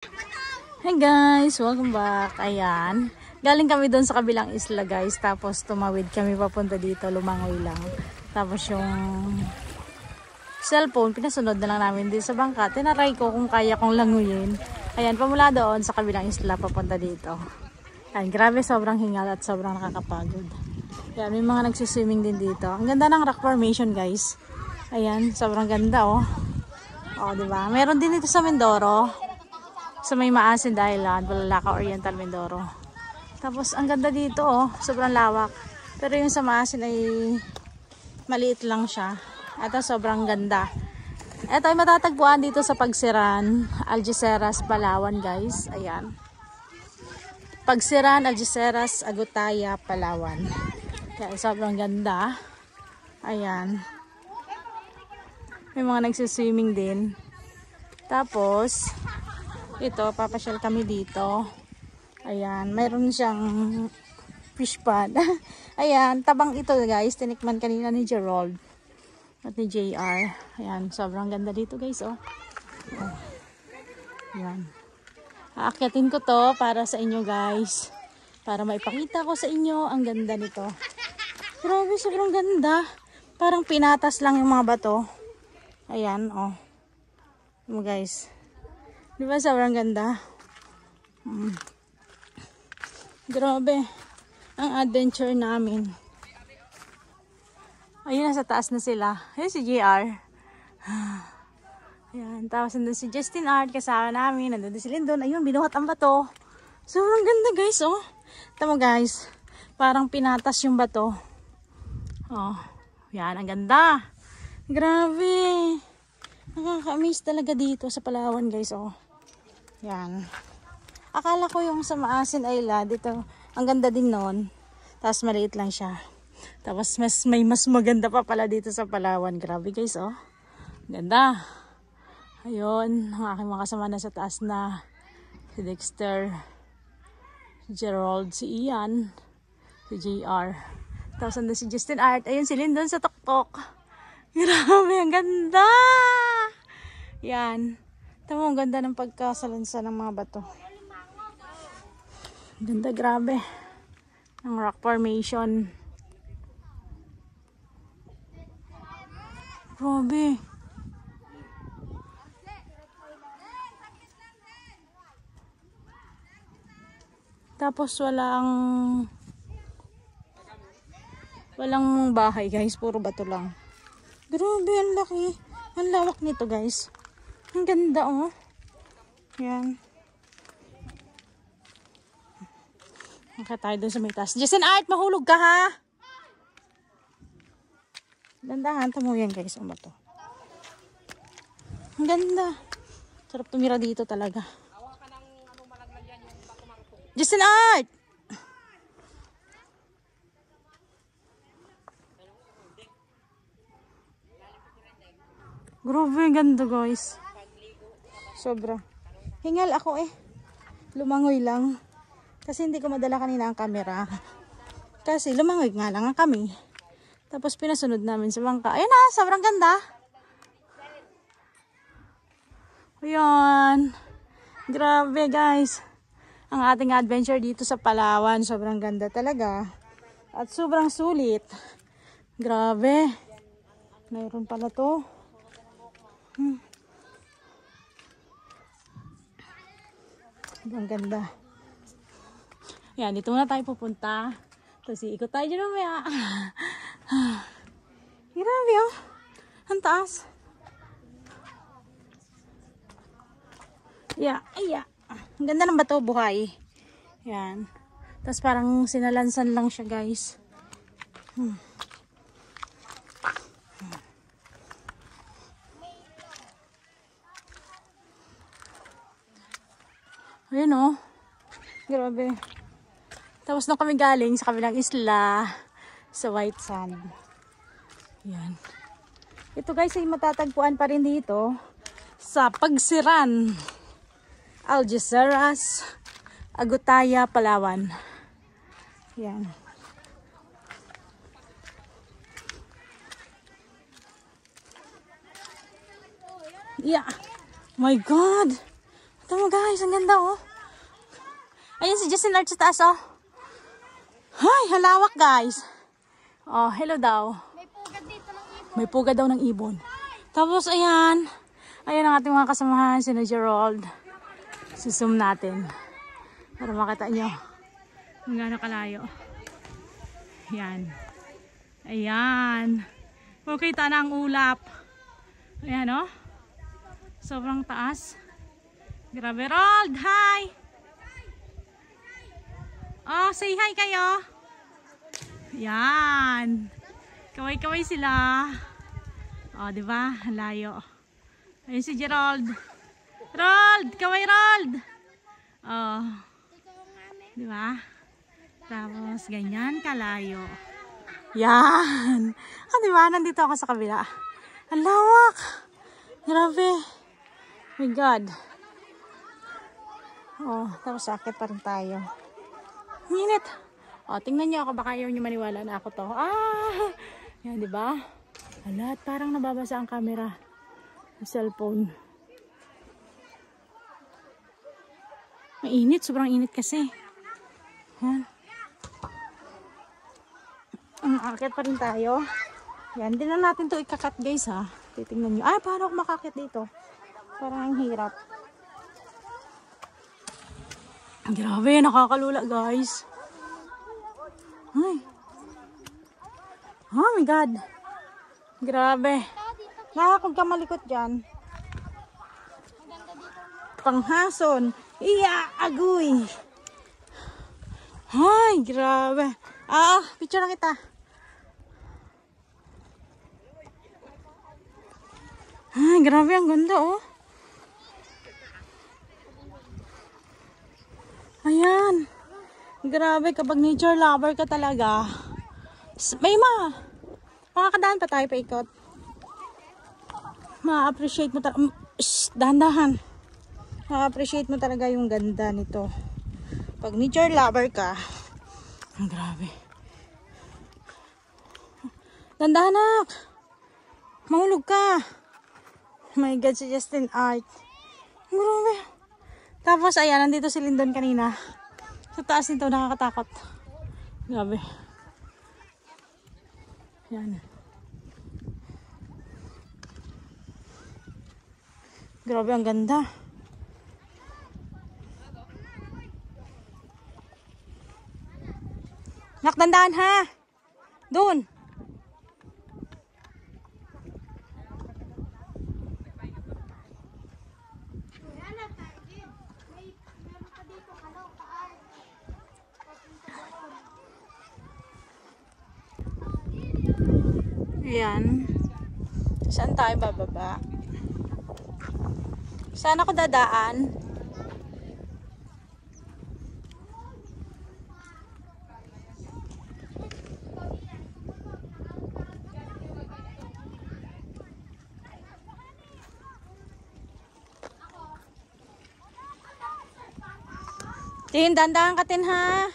Hey guys, welcome back. Ayan, galing kami doon sa kabilang isla guys, tapos tumawid kami papunta dito, lumangoy lang. Tapos yung cellphone, pinasunod na lang namin din sa bangka. Tinaray ko kung kaya kong languyin. Ayan, pamula doon sa kabilang isla papunta dito. Ayan, grabe, sobrang hingal at sobrang nakakapagod. Ayan, may mga nagsiswimming din dito. Ang ganda ng rock formation guys. Ayan, sobrang ganda oh. Oh, diba? Meron din dito sa Mindoro. Sa may Maasin Island, Bulalakaw Oriental, Mindoro. Tapos ang ganda dito oh, sobrang lawak. Pero yung sa Maasin ay maliit lang siya. At sobrang ganda. Ito ay matatagpuan dito sa Pagsiran, Algeciras, Palawan guys. Ayan. Pagsiran, Algeciras, Agutaya, Palawan. Kaya sobrang ganda. Ayan. May mga nagsiswimming din. Tapos ito, papasyal kami dito. Ayan, mayroon siyang fish pond. Ayan, tabang ito guys. Tinikman kanina ni Gerald at ni JR. Ayan, sobrang ganda dito guys. Oh. Ayan. Aakyatin ko to para sa inyo guys. Para maipakita ko sa inyo ang ganda nito. Grabe, sobrang ganda. Parang pinatas lang yung mga bato. Ayan, oh. Guys. Diba sobrang ganda? Grabe. Ang adventure namin. Ayun, nasa taas na sila. Ayun si JR. Ayan. Tapos nandun si Justin Art. Kasama namin. Nandun si Lindon. Ayun, binuhat ang bato. Sobrang ganda guys. Oh. Tama guys. Parang pinatas yung bato. Oh. Yan. Ang ganda. Grabe. Nakaka-amaze talaga dito sa Palawan guys. Oh. Yan. Akala ko yung sa Maasin Island, dito, ang ganda din noon. Tapos maliit lang siya. Tapos may mas maganda pa pala dito sa Palawan. Grabe guys, oh. Ganda. Ayun, ang aking mga kasama na sa taas na. Si Dexter, si Gerald, si Ian, si JR. Tapos andun si Justin Art. Ayun si Lyndon sa tuktok. Grabe, ang ganda. Yan. Tama, ang ganda ng pagkasalansa ng mga bato. Ganda, grabe. Ang rock formation. Grabe. Tapos walang bahay guys. Puro bato lang. Grabe, ang laki. Ang lawak nito guys. Ang ganda oh. Yan. Okay, tayo doon sa may taas. Jason Art, mahulog ka ha. Dandahan, tamo yan guys. Ang bato. Ang ganda. Sarap tumira dito talaga. Jason Art! Grabe, ganda guys. Sobra. Hingal ako eh. Lumangoy lang. Kasi hindi ko madala kanina ang camera. Kasi lumangoy nga lang kami. Tapos pinasunod namin sa bangka. Ayun na, sobrang ganda. Ayan. Grabe guys. Ang ating adventure dito sa Palawan. Sobrang ganda talaga. At sobrang sulit. Grabe. Mayroon pala to. Ang ganda. Yan, dito muna tayo pupunta. Tapos ikot tayo dyan mamaya. Grabe oh. Ang taas. Yeah, yeah. Ang ganda ng bato, buhay. Yan. Tapos parang sinalansan lang siya guys. Ayun oh. Grabe. Tapos nung kami galing sa kabilang isla, sa White Sand. Yan. Ito guys ay matatagpuan pa rin dito sa Pagsiran, Algeciras, Agutaya, Palawan. Yan. Yeah. My God. Ito mo guys, ang ganda oh. Ayun si Justin Art sa taas oh. Ay, halawak guys. Oh, hello daw. May pugad dito ng ibon. May pugad daw ng ibon. Tapos ayan. Ayan ang ating mga kasamahan, si Gerald. Zoom natin. Para makita nyo. Kung gaano kalayo. Ayan. Ayan. Kita na ang ulap. Ayan oh. Sobrang taas. Grabe, Rold. Hi! Oh, say hi kayo. Yan. Kaway-kaway sila. Oh, di ba? Layo. Ayun si Gerald. Rold, kaway Rold. Oh. Di ba? Tapos ganyan kalayo. Yan. Ah, di ba? Nandito ako sa kabila. Ang lawak. Grabe. My God. Oh, tapos sakit pa rin tayo. Minit. O, tingnan niyo ako. Baka ayaw niyo maniwala na ako to. Ah! Yan, di ba? Alat, parang nababasa ang camera. Ang cellphone. Mainit. Sobrang init kasi. Yan. Akit pa rin tayo. Yan. Hindi na natin to ikakat guys ha. Titingnan niyo. Ay, paano ako makakit dito? Parang ang hirap. Grabe, nakakalula guys. Ay. Oh my God. Grabe. Nakakog ka malikot dyan. Panghason. Iya, agoy. Ay, grabe. Ah, picture na kita. Ay, grabe, ang ganda oh. Ayan. Grabe, kapag nature lover ka talaga. May makakadaan pa tayo paikot. Ma-appreciate mo talaga. Dahan-dahan. Ma-appreciate mo talaga yung ganda nito. Pag nature lover ka. Grabe. Dahan-dahan nak. Mahulog ka. Oh my God, si Justin Art. Grabe. Tapos, ayan, nandito si Lindon kanina. Sa taas nito, nakakatakot. Grabe. Yan. Grabe, ang ganda. Nakdandaan ha. Doon. Ayan. Saan tayo bababa? Saan ako dadaan? Tin, dandahan ka tin ha.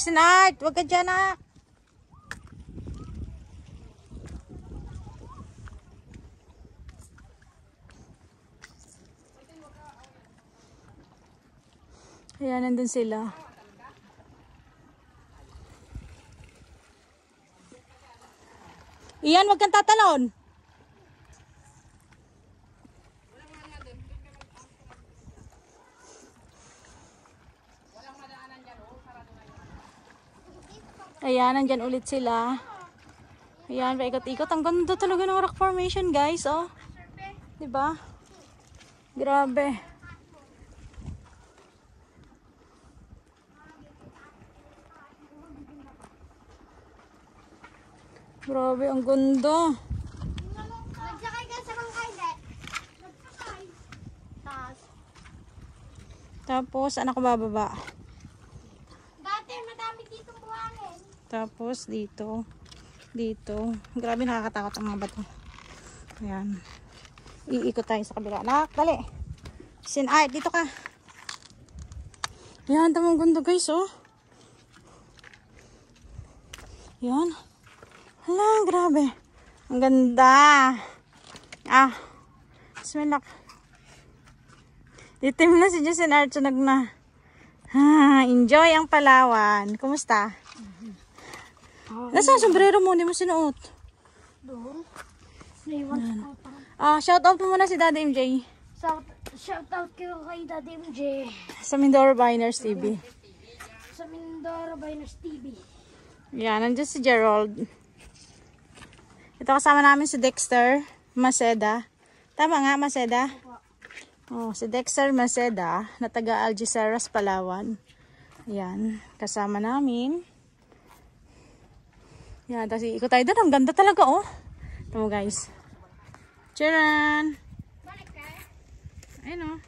Sinart, wag ka dyan ah. Ayan, nandun sila. Iyan, wag kang tatalon. Ayan, nandyan ulit sila. Ayan, paikot-ikot. Ang ganda talaga ng rock formation, guys. Oh. Diba? Grabe. Grabe, ang ganda. Nagsakay ka sa bangkay, de. Nagsakay. Tapos, ano ko bababa? Dati, madami dito buhangin. Tapos, dito. Dito. Grabe, nakakatakot ang mga bato. Ayan. Iikot tayo sa kabila. Nak, dali. Sinart, dito ka. Yan, tamang ganda guys, oh. Yan. Hala, grabe. Ang ganda. Ah. Bismillah. Itim na si Justin Archunag na. Ha, enjoy ang Palawan. Kumusta? Nasaan ang sombrero mo? Hindi mo sinuot. Doon. Naiwan ko pa. Shout out mo muna si Daddy MJ. Shout out kayo kay Daddy MJ. Sa Mindoro Biners TV. Sa Mindoro Biners TV. Yan, nandiyan si Gerald. Ito kasama namin si Dexter Maceda. Tama nga, Maceda? Oh, si Dexter Maceda na taga Algeciras, Palawan. Yan, kasama namin. Yan, tapos ikot tayo doon. Ang ganda talaga, oh. Ito mo, guys. Charan! Ayun, oh.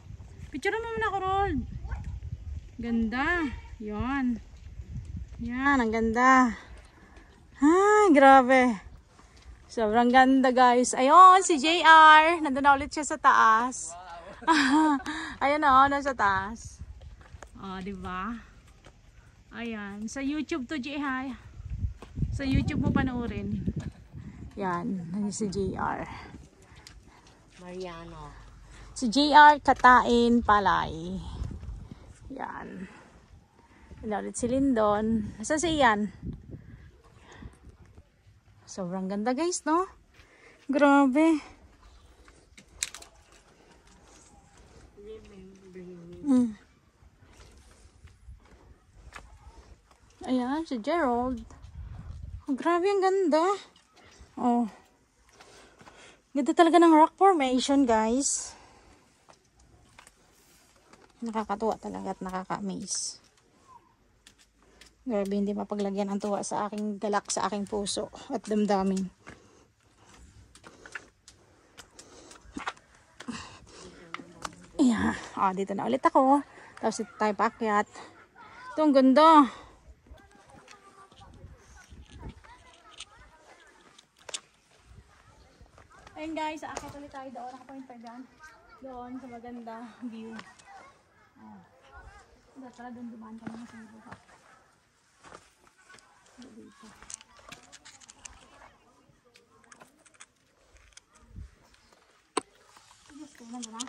Picture mo muna ako, Rold. Ganda. Yan. Yan, ang ganda. Ay, grabe. Sobrang ganda, guys. Ayun, si JR. Nandun na ulit siya sa taas. Ayun, oh, nasa taas. Oh, diba? Ayan. Sa YouTube to, JR. Sa YouTube mo panoorin. Yan, si JR. Mariano. Si JR Katain Palay. Yan. Ulit si Lindon. Nasa si Ian? Sobrang ganda guys, no? Grabe. Ayan, si Gerald. Oh, grabe, ang ganda. Oh. Ganda talaga ng rock formation, guys. Nakakatuwa talaga at nakaka-amaze. Grabe, hindi mapaglagyan ang tuwa sa aking galak, sa aking puso at damdamin. Yeah. Dito na ulit ako. Tapos ito tayo paakyat. Ito, ang ganda. Ayun guys, aakyat ulit tayo doon. Nakapoint pa dyan. Doon sa maganda view. Dapat pala doon dumaan ka naman sa buka. Dito. Gusto na ba?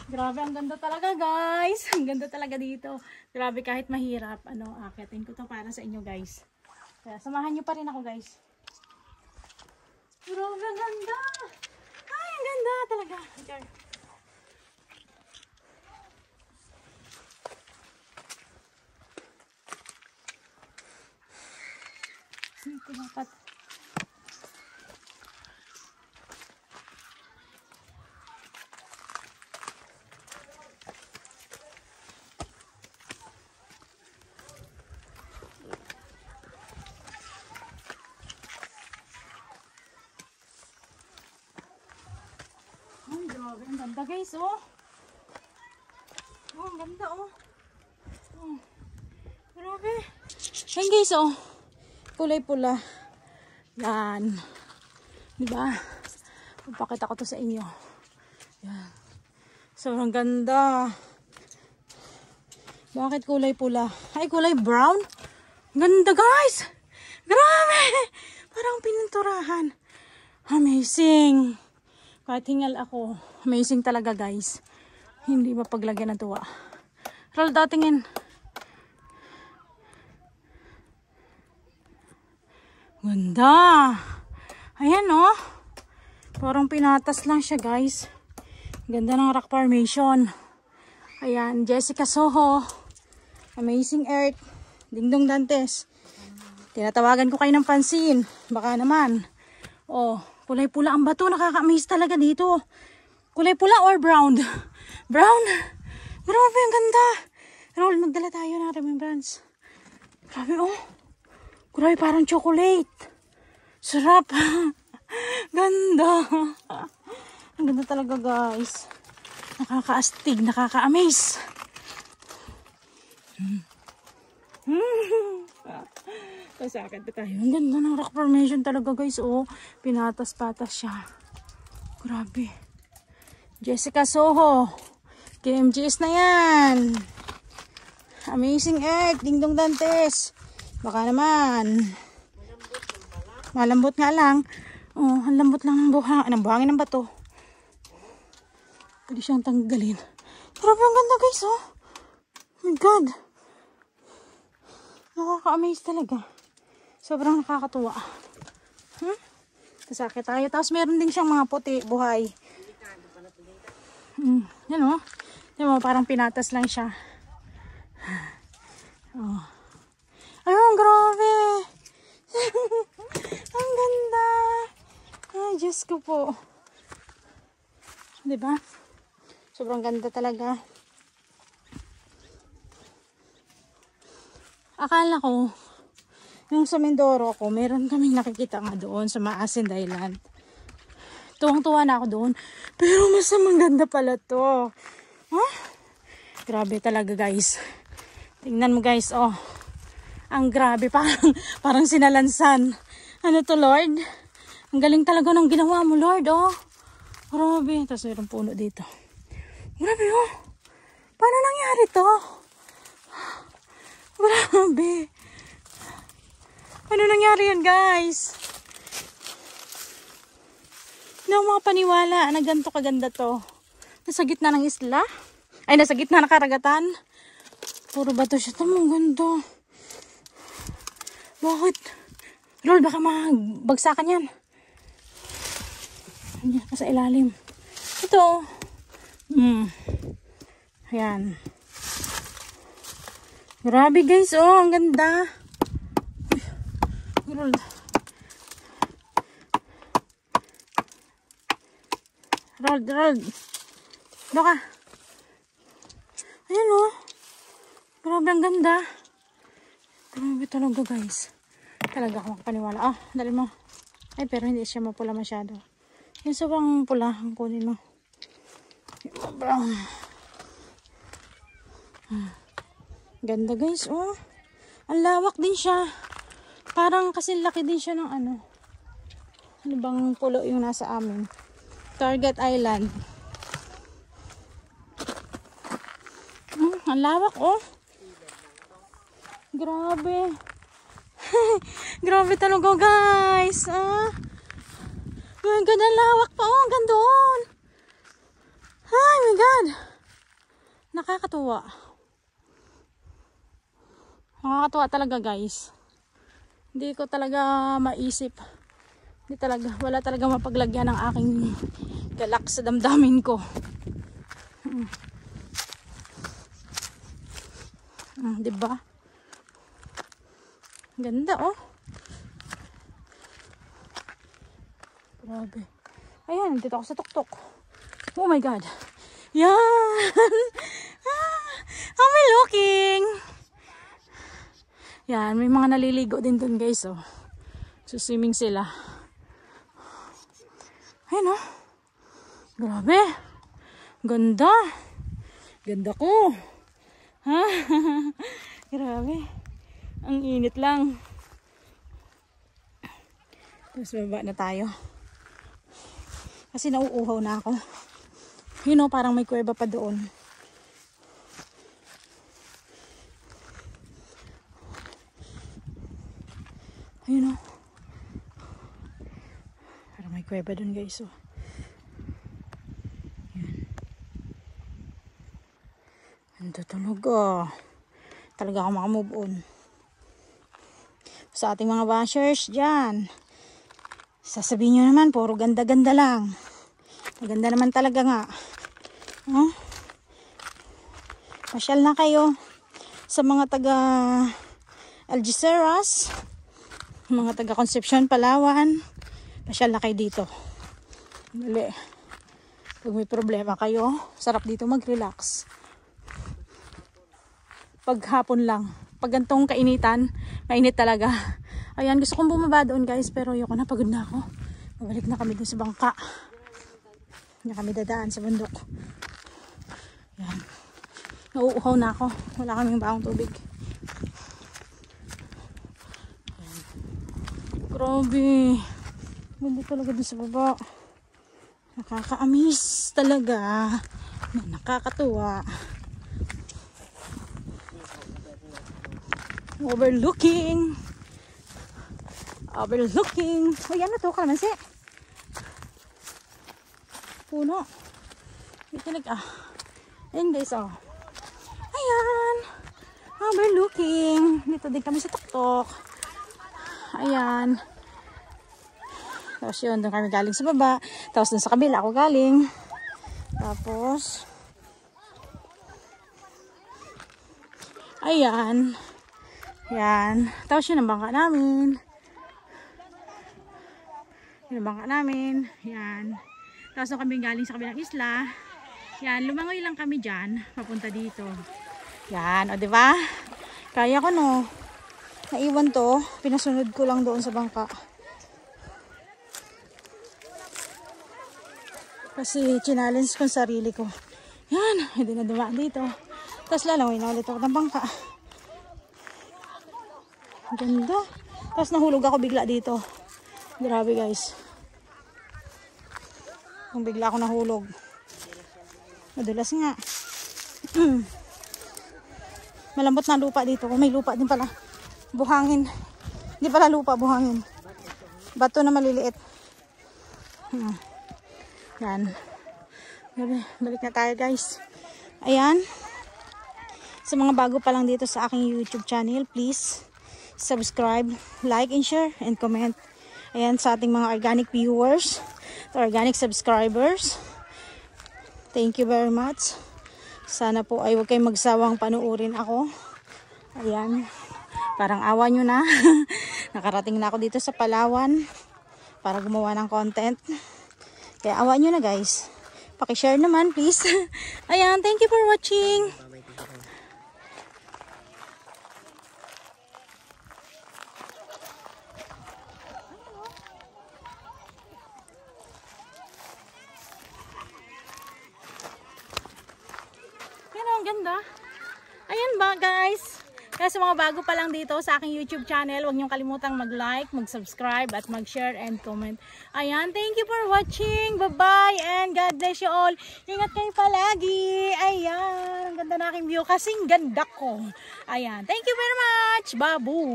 Grabe, ang ganda talaga guys. Ang ganda talaga dito. Grabe, kahit mahirap, akyatin ko to para sa inyo guys. Kaya samahan nyo pa rin ako guys. Grabe, ang ganda. Ay, ang ganda talaga. Okay. Ito dapat. Grabe, ang ganda guys, oh. Oh, ang ganda, oh. Oh. Grabe. Yan guys, oh. Kulay pula. Yan. Diba? Papakita ko to sa inyo. Yan. Sobrang ganda. Bakit kulay pula? Ay, kulay brown. Ganda guys. Grabe. Parang pininturahan. Amazing. Kahit hingal ako, amazing talaga guys. Hindi mapaglagyan ng tuwa. Roll datingin. Ganda. Ayan oh. Parang pinatas lang siya guys. Ganda ng rock formation. Ayan, Jessica Soho. Amazing Earth. Dingdong Dantes. Tinatawagan ko kayo ng pansin. Baka naman. Oh. Kulay pula ang bato. Nakaka-amaze talaga dito. Kulay pula or brown? Brown. Grabe, ang ganda. Roll, magdala tayo ng remembrance. Grabe, oh. Grabe, parang chocolate. Sarap. Ganda. Ang ganda talaga, guys. Nakakaastig, nakaka-amaze. Kasakit pa tayo. Ang ganda ng rock formation talaga, guys. Oh, pinatas-patas siya. Grabe. Jessica Soho. KMGS na yan. Amazing Earth. Dingdong Dantes. Baka naman. Malambot nga lang. Oh, ang lambot lang ng buhangin ng bato. Pwede siyang tanggalin. Grabe, ang ganda, guys, oh. Oh my God. Nakaka-amaze talaga. Sobrang nakakatuwa. Kasakit tayo. Tapos meron din siyang mga puti, buhay. Yan, oh. Yan, oh, parang pinatas lang siya. Oh. Ayun, grabe. Ang ganda. Ay, Diyos ko po. Diba? Sobrang ganda talaga. Akala ko, yung sa Mindoro ko, meron kaming nakikita nga doon sa Maasin Island. Tuwang-tuwa na ako doon. Pero mas maganda pala to. Huh? Grabe talaga, guys. Tingnan mo, guys, oh. Ang grabe, parang sinalansan. Ano to, Lord? Ang galing talaga ng ginawa mo, Lord, oh. Grabe. Tapos mayroong puno dito. Grabe, oh. Paano nangyari to? Grabe. Ano nangyari yan, guys? Hindi ako makapaniwala na ganito kaganda to. Nasa gitna ng isla? Ay, nasa gitna ng karagatan? Puro bato siya. Tamang ganda. Bakit? Lord, baka magbagsakan yan. Andiyan pa sa ilalim. Ito. Ayan. Grabe, guys, oh. Ang ganda. Lord. Rold. Doka. Ayan, oh. Grabe, ang ganda. Grabe talaga, guys. Talaga ako makapaniwala. Ah, dali mo. Ay, pero hindi siya mapula masyado. Yung sobrang pula, ang kunin mo. Yung brown. Ganda, guys, oh. Ang lawak din siya. Parang kasi laki din siya ng ano. Ano bang pulo yung nasa amin? Target Island. Ang lawak, oh. Grabe. Grabe talaga, guys. Ah. Oh my God, ang lawak pa, oh. Gandun. Ay, my God. Nakakatuwa. Nakakatuwa talaga, guys. Hindi ko talaga maisip. Hindi talaga, wala talaga mapaglagyan ng aking galak sa damdamin ko. Diba? Ganda, oh. Grabe. Ayan, dito ako sa tuktok. Oh my God. Yan. How am I looking? Yan, may mga naliligo din dun, guys, oh. Swimming sila. Ayun, oh. Grabe. Ganda. Ganda ko. Ha? Grabe. Ang init lang. Tapos baba na tayo. Kasi nauuhaw na ako. Yun, oh, parang may kuweba pa doon. Ayun, oh. Parang may kuweba doon, guys, oh. Yan. Ando talaga. Talaga ako makamove on. Sa ating mga bashers dyan, sasabihin nyo naman, puro ganda-ganda lang. Maganda naman talaga nga. Huh? Pasyal na kayo sa mga taga Algeciras, mga taga Concepcion, Palawan. Pasyal na kayo dito. Dali. Pag may problema kayo, sarap dito mag-relax. Paghapon lang. Pag gantong kainitan, mainit talaga. Ayan, gusto kong bumaba doon guys, pero ayoko na, pagod na ako. Babalik na kami doon sa bangka. Hindi kami dadaan sa bundok. Ayan. Nauuhaw na ako. Wala kaming baong tubig. Ayan. Grabe. Ganda talaga doon sa baba. Nakaka-amaze talaga. Nakakatuwa. Overlooking. Uy, ano to? Kalamansi. Puno. Itinig Ayan guys, Ayan. Overlooking. Dito din kami sa tuktok. Ayan. Tapos yun, doon kami galing sa baba. Tapos doon sa kabila ako galing. Tapos ayan. Ayan. Tapos yun ang bangka namin. Ayan. Tapos doon kami galing sa kabilang isla. Ayan, lumangoy lang kami dyan. Papunta dito. Ayan, o diba? Kaya ko no. Naiwan to. Pinasunod ko lang doon sa bangka. Kasi challenge ko ang sarili ko. Yan, hindi na dumaan dito. Tapos lalangoy na ulit ako ng bangka. Ganda. Tapos nahulog ako bigla dito. Grabe guys. Kung bigla ako nahulog. Madulas nga. Malambot na lupa dito. Kung may lupa din pala. Buhangin. Hindi pala lupa, buhangin. Bato na maliliit. Yan. Balik na tayo guys. Ayan. Sa mga bago pa lang dito sa aking YouTube channel, please subscribe, like, and share, and comment. Ayan, sa ating mga organic viewers, organic subscribers. Thank you very much. Sana po ay huwag kayong magsawang panuorin ako. Ayan. Parang awa nyo na. Nakarating na ako dito sa Palawan para gumawa ng content. Kaya awa nyo na guys. Pakishare naman please. Ayan, thank you for watching. Yan ang ganda. Ayan ba guys. Kaya sa mga bago pa lang dito sa aking YouTube channel, huwag niyong kalimutang mag-like, mag-subscribe, at mag-share and comment. Ayan, thank you for watching. Bye-bye and God bless you all. Ingat kayo palagi. Ayan, ang ganda na aking view kasing ganda ko. Ayan, thank you very much. Babu.